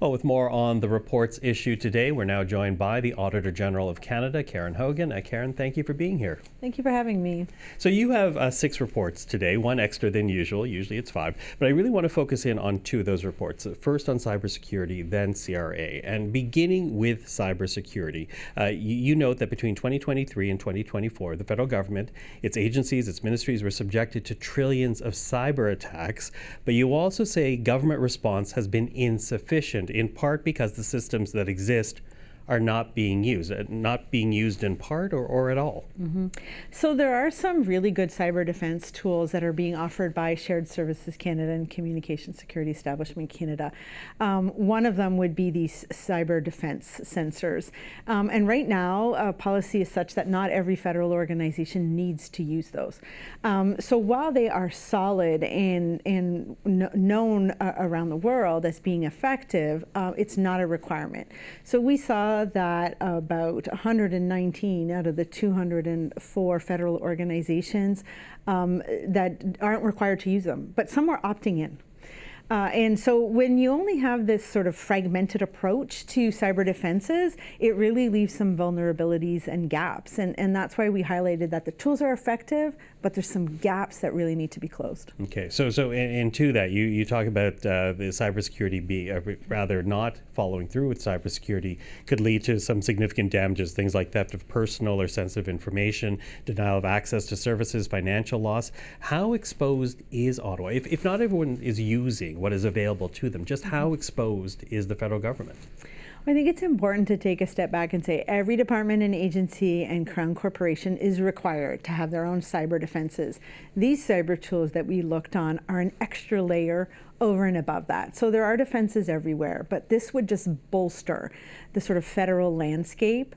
Well, with more on the reports issued today, we're now joined by the Auditor General of Canada, Hogan. Karen, thank you for being here. Thank you for having me. So you have 6 reports today, one extra than usual. Usually it's 5, but I really want to focus in on 2 of those reports. First on cybersecurity, then CRA. And beginning with cybersecurity, you note that between 2023 and 2024, the federal government, its agencies, its ministries were subjected to trillions of cyber attacks, but you also say government response has been insufficient, in part because the systems that exist are not being used in part or at all. Mm-hmm. So there are some really good cyber defense tools that are being offered by Shared Services Canada and Communication Security Establishment Canada. One of them would be these cyber defense sensors. And right now, policy is such that not every federal organization needs to use those. So while they are solid and known around the world as being effective, it's not a requirement. So we saw that about 119 out of the 204 federal organizations that aren't required to use them, but some are opting in. And so when you only have this sort of fragmented approach to cyber defenses, it really leaves some vulnerabilities and gaps. And that's why we highlighted that the tools are effective, but there's some gaps that really need to be closed. Okay, so into that, you talk about the cybersecurity rather not following through with cybersecurity could lead to some significant damages, things like theft of personal or sensitive information, denial of access to services, financial loss. How exposed is Ottawa? If not everyone is using what is available to them, just how exposed is the federal government? I think it's important to take a step back and say every department and agency and Crown Corporation is required to have their own cyber defenses. These cyber tools that we looked on are an extra layer over and above that. So there are defenses everywhere, but this would just bolster the sort of federal landscape.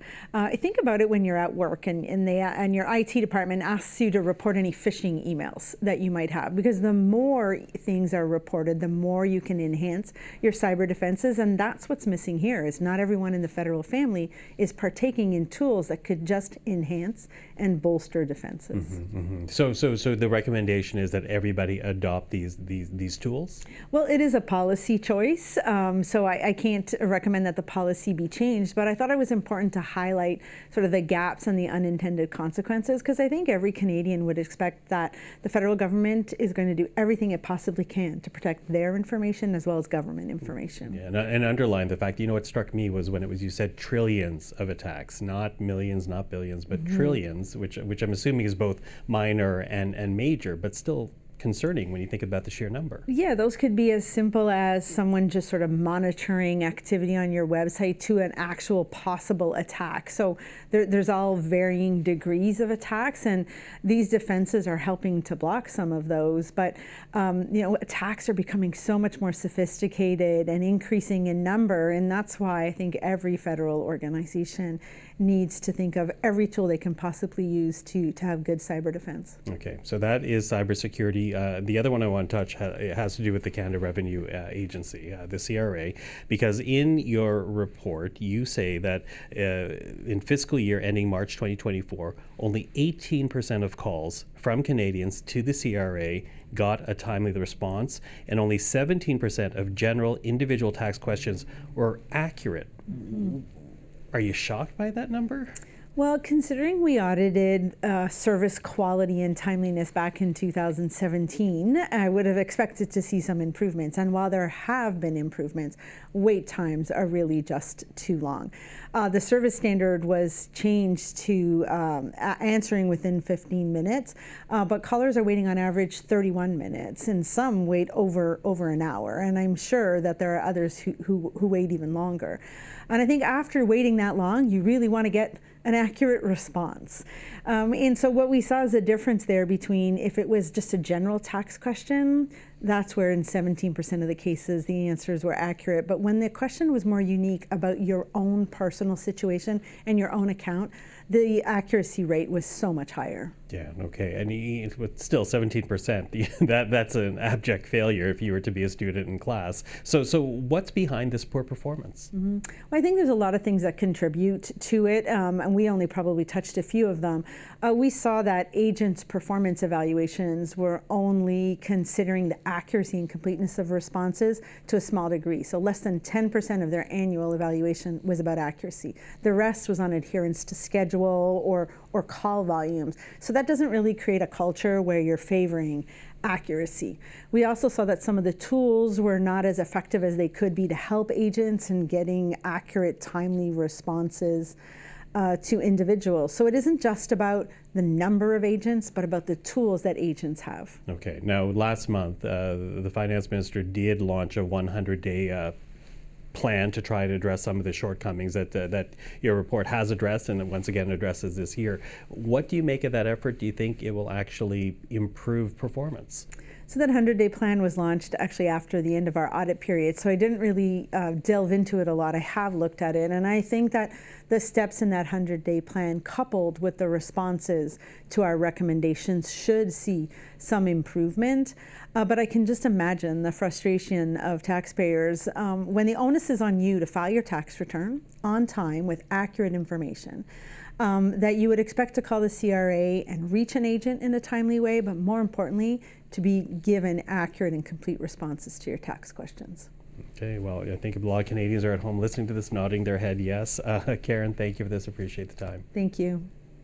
Think about it when you're at work and your IT department asks you to report any phishing emails that you might have, because the more things are reported, the more you can enhance your cyber defenses, and that's what's missing here, is not everyone in the federal family is partaking in tools that could just enhance and bolster defenses. Mm-hmm, mm-hmm. So the recommendation is that everybody adopt these tools? Well, it is a policy choice, so I can't recommend that the policy be changed, but I thought it was important to highlight sort of the gaps and the unintended consequences, because I think every Canadian would expect that the federal government is going to do everything it possibly can to protect their information as well as government information. Yeah, and underline the fact, what struck me was when you said trillions of attacks, not millions, not billions, but trillions, which I'm assuming is both minor and major, but still concerning when you think about the sheer number. Yeah, those could be as simple as someone just sort of monitoring activity on your website to an actual possible attack. So there's all varying degrees of attacks, and these defenses are helping to block some of those. But attacks are becoming so much more sophisticated and increasing in number, and that's why I think every federal organization needs to think of every tool they can possibly use to have good cyber defense. Okay, so that is cybersecurity. The other one I want to touch has to do with the Canada Revenue Agency, the CRA, because in your report you say that in fiscal year ending March 2024, only 18% of calls from Canadians to the CRA got a timely response, and only 17% of general individual tax questions were accurate. Mm-hmm. Are you shocked by that number? Well, considering we audited service quality and timeliness back in 2017, I would have expected to see some improvements. And while there have been improvements, wait times are really just too long. The service standard was changed to answering within 15 minutes, but callers are waiting on average 31 minutes, and some wait over an hour. And I'm sure that there are others who wait even longer. And I think after waiting that long, you really want to get an accurate response. And so what we saw is a difference there between if it was just a general tax question, that's where in 17% of the cases the answers were accurate. But when the question was more unique about your own personal situation and your own account, the accuracy rate was so much higher. Yeah, okay. And but still 17%, that's an abject failure if you were to be a student in class. So what's behind this poor performance? Well, I think there's a lot of things that contribute to it, and we only probably touched a few of them. We saw that agents' performance evaluations were only considering the accuracy and completeness of responses to a small degree. So less than 10% of their annual evaluation was about accuracy. The rest was on adherence to schedule or call volumes. So that doesn't really create a culture where you're favoring accuracy. We also saw that some of the tools were not as effective as they could be to help agents in getting accurate, timely responses to individuals. So it isn't just about the number of agents, but about the tools that agents have. Okay. Now, last month, the finance minister did launch a 100-day plan to try to address some of the shortcomings that your report has addressed and once again addresses this year. What do you make of that effort? Do you think it will actually improve performance? So that 100-day plan was launched actually after the end of our audit period, so I didn't really delve into it a lot. I have looked at it, and I think that the steps in that 100-day plan, coupled with the responses to our recommendations, should see some improvement. But I can just imagine the frustration of taxpayers when the onus is on you to file your tax return on time with accurate information. That you would expect to call the CRA and reach an agent in a timely way, but more importantly, to be given accurate and complete responses to your tax questions. Okay, well, I think a lot of Canadians are at home listening to this, nodding their head yes. Karen, thank you for this. Appreciate the time. Thank you.